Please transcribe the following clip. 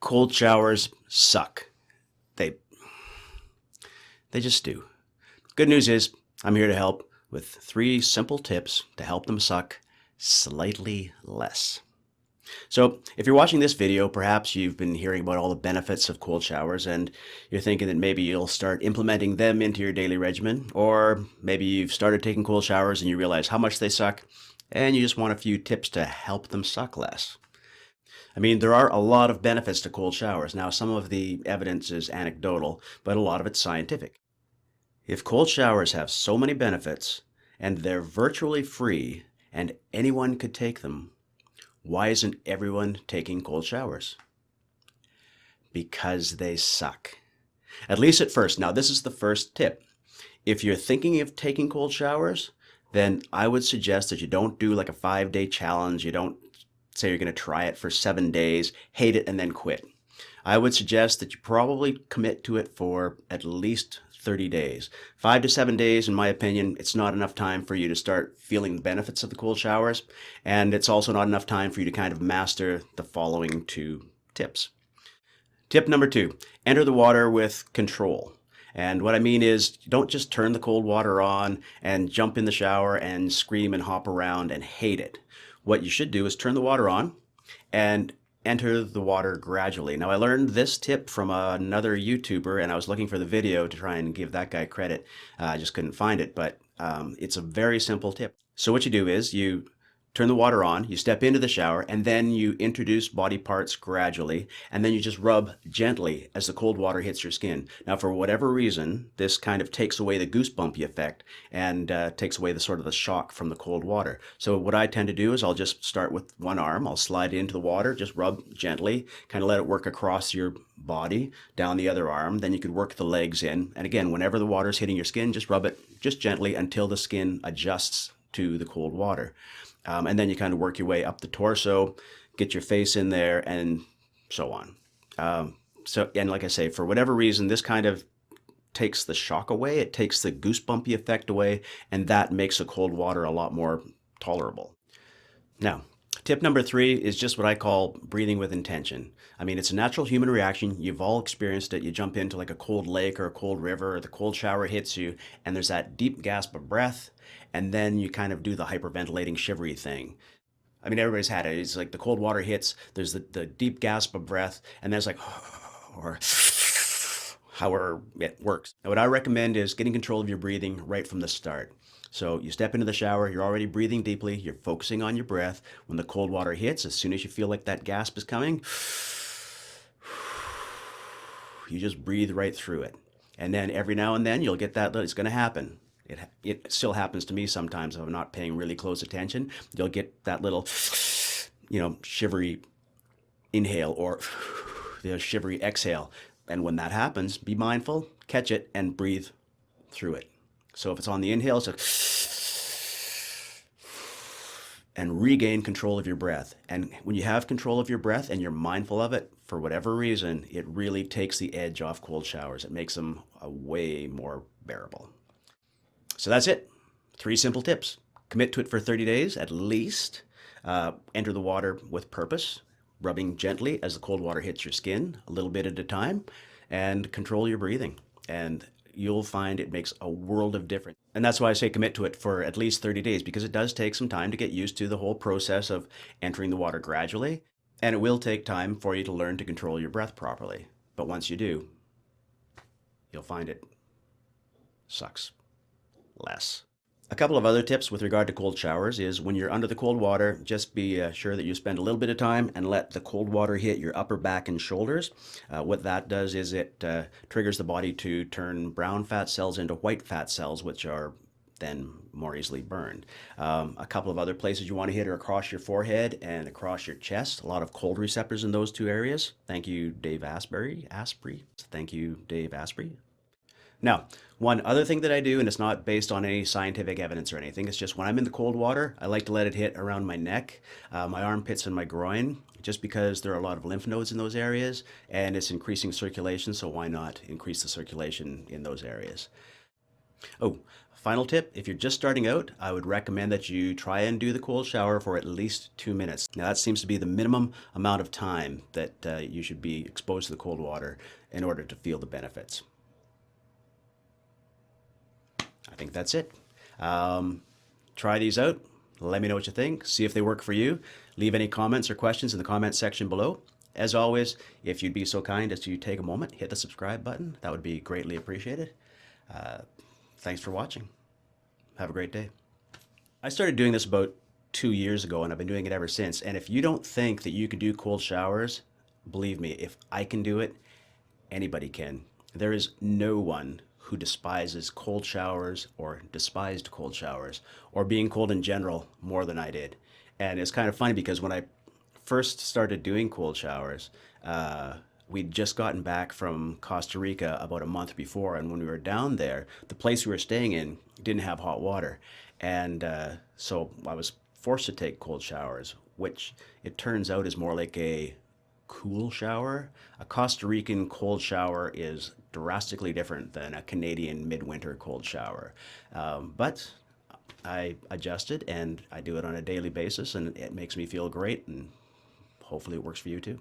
Cold showers suck. They they just do. Good news is I'm here to help with 3 simple tips to help them suck slightly less. So if you're watching this video, perhaps you've been hearing about all the benefits of cold showers and you're thinking that maybe you'll start implementing them into your daily regimen, or maybe you've started taking cold showers and you realize how much they suck and you just want a few tips to help them suck less. I mean, there are a lot of benefits to cold showers. Now, some of the evidence is anecdotal, but a lot of it's scientific. If cold showers have so many benefits and they're virtually free and anyone could take them, why isn't everyone taking cold showers? Because they suck. At least at first. Now, this is the first tip. If you're thinking of taking cold showers, then I would suggest that you don't do like a 5-day challenge. You don't say you're going to try it for 7 days, hate it, and then quit. I would suggest that you probably commit to it for at least 30 days. 5 to 7 days, in my opinion, it's not enough time for you to start feeling the benefits of the cold showers, and it's also not enough time for you to kind of master the following 2 tips. Tip number 2, enter the water with control. And what I mean is, don't just turn the cold water on and jump in the shower and scream and hop around and hate it. What you should do is turn the water on and enter the water gradually. Now, I learned this tip from another YouTuber, and I was looking for the video to try and give that guy credit. I just couldn't find it, but it's a very simple tip. So what you do is you turn the water on, you step into the shower, and then you introduce body parts gradually, and then you just rub gently as the cold water hits your skin. Now, for whatever reason, this kind of takes away the goosebumpy effect and takes away the sort of the shock from the cold water. So what I tend to do is I'll just start with one arm, I'll slide into the water, just rub gently, kind of let it work across your body, down the other arm, then you could work the legs in. And again, whenever the water is hitting your skin, just rub it just gently until the skin adjusts to the cold water. And then you kind of work your way up the torso, get your face in there, and so on. And like I say, for whatever reason, this kind of takes the shock away. It takes the goosebumpy effect away, and that makes the cold water a lot more tolerable. Now, tip number 3 is just what I call breathing with intention. I mean, it's a natural human reaction. You've all experienced it. You jump into like a cold lake or a cold river, or the cold shower hits you, and there's that deep gasp of breath, and then you kind of do the hyperventilating shivery thing. I mean, everybody's had it. It's like the cold water hits, there's the deep gasp of breath, and there's like, or however it works. Now, what I recommend is getting control of your breathing right from the start. So you step into the shower, you're already breathing deeply, you're focusing on your breath. When the cold water hits, as soon as you feel like that gasp is coming, you just breathe right through it. And then every now and then you'll get that, it's going to happen. It still happens to me sometimes if I'm not paying really close attention. You'll get that little, shivery inhale or the shivery exhale. And when that happens, be mindful, catch it, and breathe through it. So if it's on the inhale, it's and regain control of your breath. And when you have control of your breath and you're mindful of it, for whatever reason, it really takes the edge off cold showers. It makes them way more bearable. So that's it. 3 simple tips. Commit to it for 30 days at least. Enter the water with purpose, rubbing gently as the cold water hits your skin, a little bit at a time, and control your breathing. And you'll find it makes a world of difference. And that's why I say commit to it for at least 30 days, because it does take some time to get used to the whole process of entering the water gradually. And it will take time for you to learn to control your breath properly. But once you do, you'll find it sucks less. A couple of other tips with regard to cold showers is when you're under the cold water, just be sure that you spend a little bit of time and let the cold water hit your upper back and shoulders. What that does is it triggers the body to turn brown fat cells into white fat cells, which are then more easily burned. A couple of other places you want to hit are across your forehead and across your chest. A lot of cold receptors in those 2 areas. Thank you, Dave Asprey. Thank you, Dave Asprey. Now, one other thing that I do, and it's not based on any scientific evidence or anything, it's just when I'm in the cold water, I like to let it hit around my neck, my armpits, and my groin, just because there are a lot of lymph nodes in those areas, and it's increasing circulation, so why not increase the circulation in those areas? Oh, Final tip, if you're just starting out, I would recommend that you try and do the cold shower for at least 2 minutes. Now that seems to be the minimum amount of time that you should be exposed to the cold water in order to feel the benefits. I think that's it. Try these out. Let me know what you think. See if they work for you. Leave any comments or questions in the comment section below. As always, if you'd be so kind as to take a moment, hit the subscribe button. That would be greatly appreciated. Thanks for watching. Have a great day. I started doing this about 2 years ago, and I've been doing it ever since. And if you don't think that you can do cold showers, believe me, if I can do it, anybody can. There is no one who despises cold showers or despised cold showers or being cold in general more than I did. And it's kind of funny because when I first started doing cold showers, we'd just gotten back from Costa Rica about a month before, and when we were down there, the place we were staying in didn't have hot water, and so I was forced to take cold showers, which it turns out is more like a cool shower. A Costa Rican cold shower is drastically different than a Canadian midwinter cold shower, but I adjusted, and I do it on a daily basis, and it makes me feel great, and hopefully it works for you too.